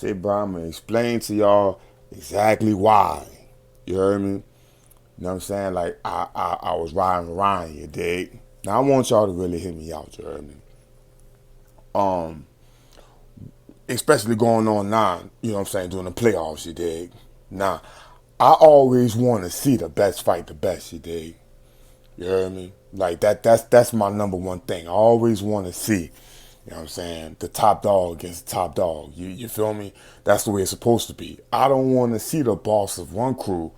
Say, bro, I'm gonna explain to y'all exactly why. You heard me? You know what I'm saying? Like I was riding with Ryan, you dig? Now I want y'all to really hear me out, you heard me? Um, Especially going on now, you know what I'm saying, during the playoffs, you dig? Now, I always want to see the best fight the best, you dig? You heard me? Like that's my number one thing. I always want to see, you know what I'm saying, the top dog against the top dog. You feel me? That's the way it's supposed to be. I don't want to see the boss of one crew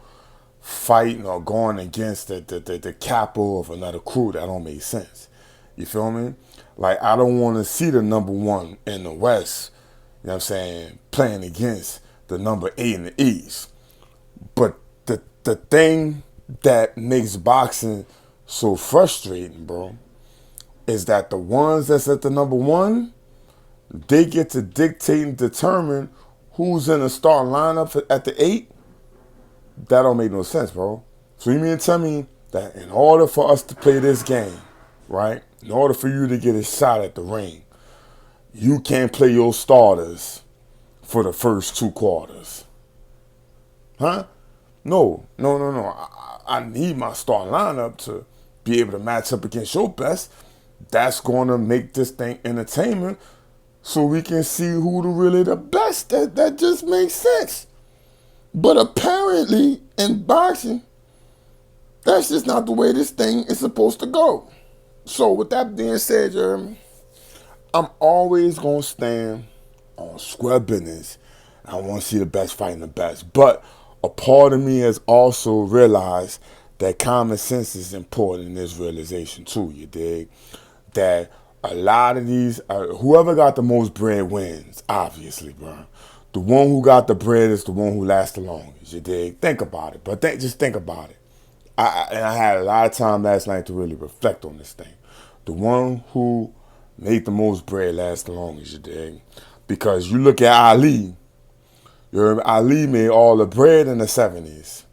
fighting or going against the capo of another crew. That don't make sense. You feel me? Like I don't want to see the number one in the West, you know what I'm saying, playing against the number 8 in the East. But the thing that makes boxing so frustrating, bro, is that the ones that's at the number one, they get to dictate and determine who's in the starting lineup at the 8. That don't make no sense, bro. So you mean to tell me that in order for us to play this game, right, in order for you to get a shot at the ring, you can't play your starters for the first 2 quarters? Huh? No. I need my starting lineup to be able to match up against your best. That's going to make this thing entertainment so we can see who really the best. That just makes sense. But apparently in boxing, that's just not the way this thing is supposed to go. So with that being said, Jeremy, I'm always going to stand on square business. I want to see the best fighting the best. But a part of me has also realized that common sense is important in this realization too, you dig? That a lot of these, whoever got the most bread wins, obviously, bro. The one who got the bread is the one who lasts the longest, you dig? Think about it, but just think about it. I had a lot of time last night to really reflect on this thing. The one who made the most bread lasts the longest, you dig? Because you look at Ali, Ali made all the bread in the 70s.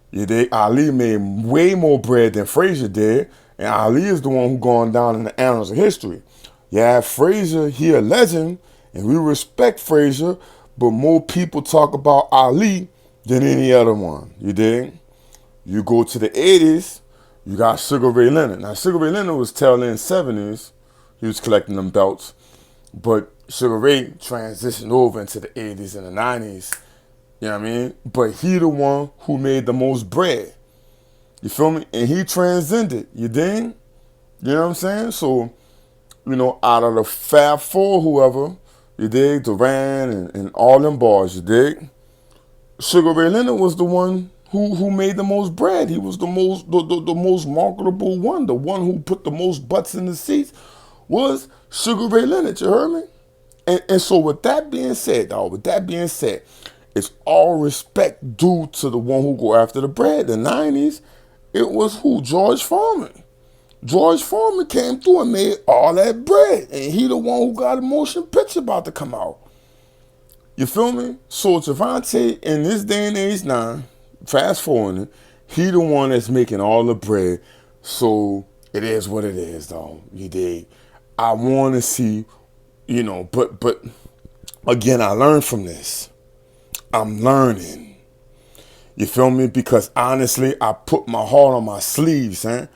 You dig? Ali made way more bread than Frazier did, and Ali is the one who gone down in the annals of history. Yeah, Frazier, he a legend, and we respect Frazier, but more people talk about Ali than any other one. You dig? You go to the 80s, you got Sugar Ray Leonard. Now, Sugar Ray Leonard was tail end 70s. He was collecting them belts. But Sugar Ray transitioned over into the 80s and the 90s. You know what I mean? But he the one who made the most bread. You feel me? And he transcended. You dig? You know what I'm saying? So, you know, out of the Fab Four, whoever, you dig, Duran and all them bars, you dig? Sugar Ray Leonard was the one who made the most bread. He was the most marketable one. The one who put the most butts in the seats was Sugar Ray Leonard. You heard me? And so with that being said, dog, it's all respect due to the one who go after the bread. The 90s, it was who? George Foreman. George Foreman came through and made all that bread. And he the one who got a motion picture about to come out. You feel me? So Gervonta in this day and age now, fast forwarding, he the one that's making all the bread. So it is what it is, though. You dig? I want to see, you know, but again, I learned from this. I'm learning. You feel me? Because honestly, I put my heart on my sleeves, son.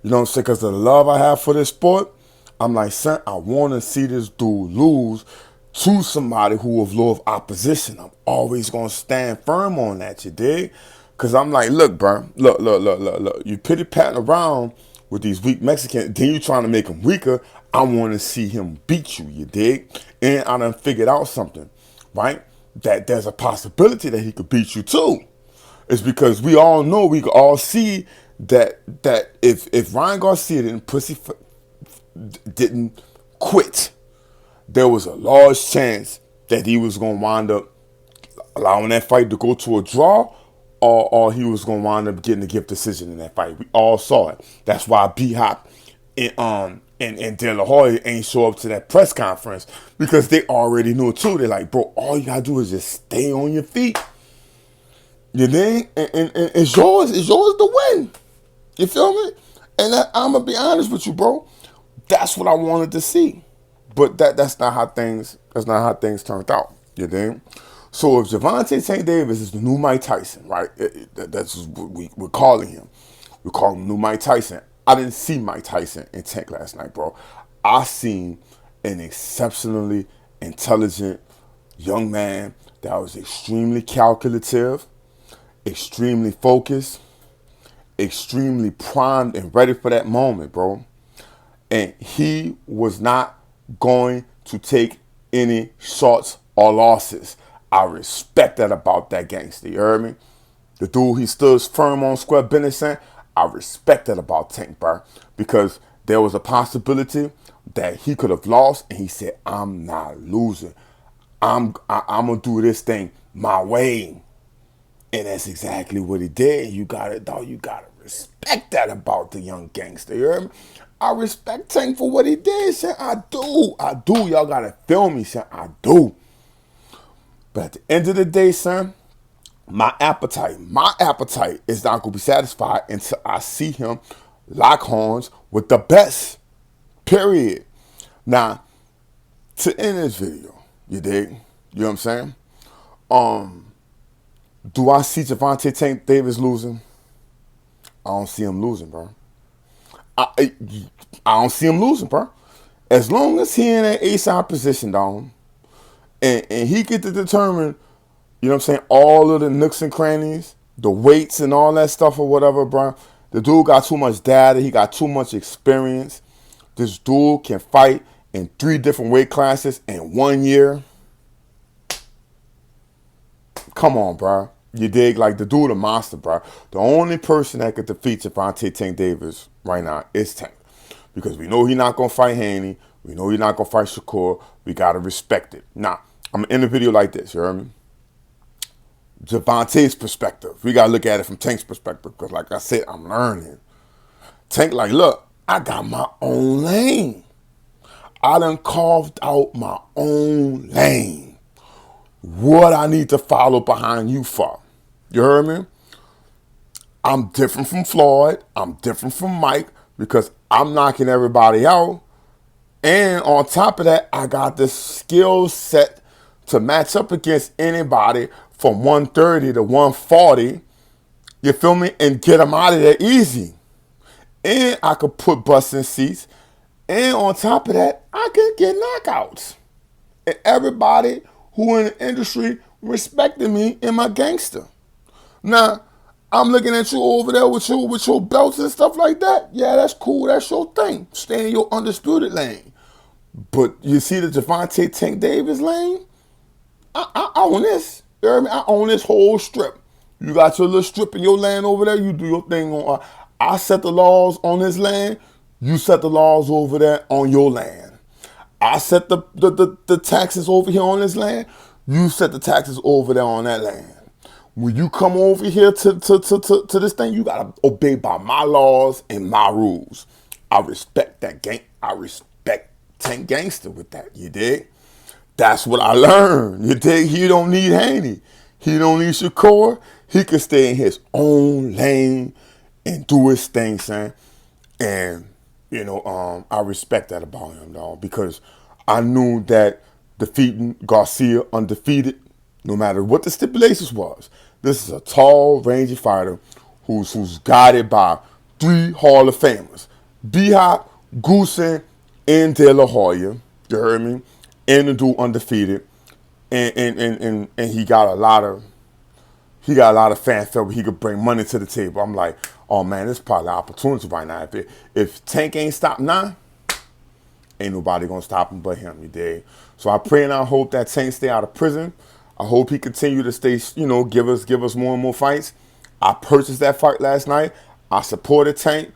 You know what I'm saying? Because of the love I have for this sport, I'm like, son, I want to see this dude lose to somebody who of low of opposition. I'm always going to stand firm on that, you dig? Because I'm like, look, bro, look. You pity-patting around with these weak Mexicans, then you trying to make them weaker. I want to see him beat you, you dig? And I done figured out something, right? That there's a possibility that he could beat you too. It's because we all know, we can all see that if Ryan Garcia didn't quit, there was a large chance that he was going to wind up allowing that fight to go to a draw, or he was going to wind up getting a gift decision in that fight. We all saw it. That's why B-Hop and De La Hoya ain't show up to that press conference, because they already knew it too. They're like, bro, all you got to do is just stay on your feet. You think? And it's yours to win. You feel me? And I'm going to be honest with you, bro. That's what I wanted to see. But that's not how things turned out. You think? So if Gervonta Tank Davis is the new Mike Tyson, right? That's what we're calling him. We call him new Mike Tyson. I didn't see Mike Tyson in Tank last night, bro. I seen an exceptionally intelligent young man that was extremely calculative, extremely focused, extremely primed and ready for that moment, bro. And he was not going to take any shorts or losses. I respect that about that gangster, you heard me? The dude, he stood firm on square business. I respect that about Tank, bro, because there was a possibility that he could have lost, and he said, I'm not losing. I'm gonna do this thing my way. And that's exactly what he did. You got it, dog. You gotta respect that about the young gangster. You heard me? I respect Tank for what he did, son. I do. I do. Y'all gotta feel me, son. I do. But at the end of the day, son, my appetite is not gonna be satisfied until I see him lock horns with the best. Period. Now, to end this video, you dig? You know what I'm saying? Do I see Gervonta Tank Davis losing? I don't see him losing, bro. I don't see him losing, bro. As long as he in that A-side position, dog, and he get to determine, you know what I'm saying, all of the nooks and crannies, the weights and all that stuff or whatever, bro. The dude got too much data. He got too much experience. This dude can fight in 3 different weight classes in 1 year. Come on, bro. You dig? Like, the dude a monster, bro. The only person that could defeat Gervonta Tank Davis right now is Tank. Because we know he's not going to fight Haney. We know he's not going to fight Shakur. We got to respect it. Now, I'm going to end the video like this, you heard me? Gervonta's perspective. We got to look at it from Tank's perspective. Because like I said, I'm learning. Tank like, look, I got my own lane. I done carved out my own lane. What I need to follow behind you for? You heard me? I'm different from Floyd. I'm different from Mike because I'm knocking everybody out. And on top of that, I got the skill set to match up against anybody from 130 to 140. You feel me? And get them out of there easy. And I could put butts in seats. And on top of that, I could get knockouts. And everybody who in the industry respected me and my gangster. Now, I'm looking at you over there with your belts and stuff like that. Yeah, that's cool. That's your thing. Stay in your undisputed lane. But you see the Gervonta Tank Davis lane? I own this. You heard me? I own this whole strip. You got your little strip in your land over there. You do your thing on. I set the laws on this land. You set the laws over there on your land. I set the taxes over here on this land. You set the taxes over there on that land. When you come over here to this thing, you gotta obey by my laws and my rules. I respect that gang. I respect Tank Gangster with that. You dig? That's what I learned. You dig? He don't need Haney. He don't need Shakur. He can stay in his own lane and do his thing, son. And you know, I respect that about him, dog, because I knew that defeating Garcia undefeated, no matter what the stipulations was. This is a tall, rangy fighter who's guided by 3 Hall of Famers. B-Hop, Goosen, and De La Hoya. You heard me? And the dude undefeated. And he got a lot of fanfare where he could bring money to the table. I'm like, oh man, this is probably an opportunity right now. If Tank ain't stopped now, ain't nobody gonna stop him but him, you dig? So I pray and I hope that Tank stay out of prison. I hope he continue to stay, you know, give us more and more fights. I purchased that fight last night. I supported Tank.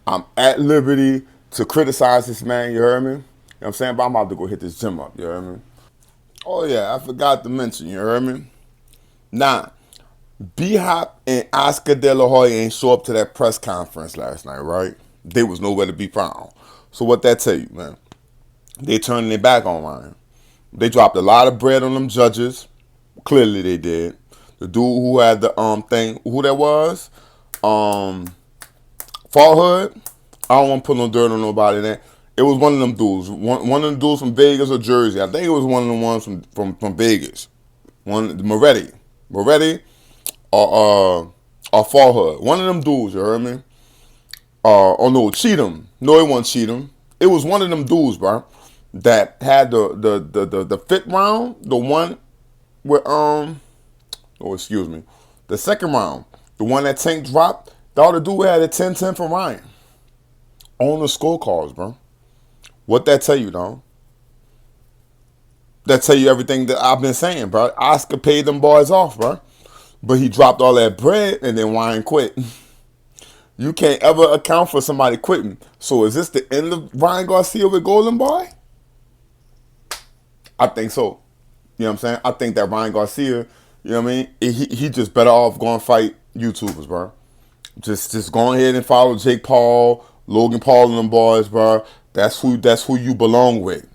I'm at liberty to criticize this man, you heard me? You know what I'm saying? But I'm about to go hit this gym up, you heard me? Oh yeah, I forgot to mention, you heard me? Nah, B-Hop and Oscar De La Hoya ain't show up to that press conference last night, right? They was nowhere to be found. So what that tell you, man? They turning their back on Ryan. They dropped a lot of bread on them judges. Clearly they did. The dude who had the thing, who that was? Fall Hood. I don't want to put no dirt on nobody there. It was one of them dudes. One of them dudes from Vegas or Jersey. I think it was one of the ones from Vegas. Moretti or Fall Hood. One of them dudes, you heard me? Oh no, Cheatham. No, it wasn't Cheatham. It was one of them dudes, bro, that had the fifth round, the one with oh excuse me, the second round, the one that Tank dropped. The other dude had a 10-10 for Ryan on the scorecards, bro. What that tell you, though? That tell you everything that I've been saying, bro. Oscar paid them boys off, bro. But he dropped all that bread and then Ryan quit. You can't ever account for somebody quitting. So is this the end of Ryan Garcia with Golden Boy? I think so. You know what I'm saying? I think that Ryan Garcia, you know what I mean? He just better off going fight YouTubers, bro. Just go ahead and follow Jake Paul, Logan Paul and them boys, bro. That's who you belong with.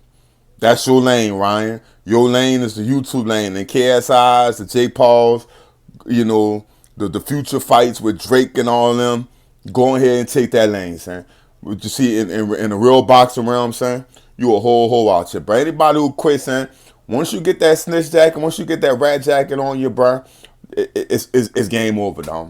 That's your lane, Ryan. Your lane is the YouTube lane. And KSI's, the Jake Pauls, you know, the future fights with Drake and all of them. Go ahead and take that lane, son. What you see in the real boxing realm, son, you a whole out here. But anybody who quits, son, once you get that snitch jacket, once you get that rat jacket on you, bro, it's game over, dog.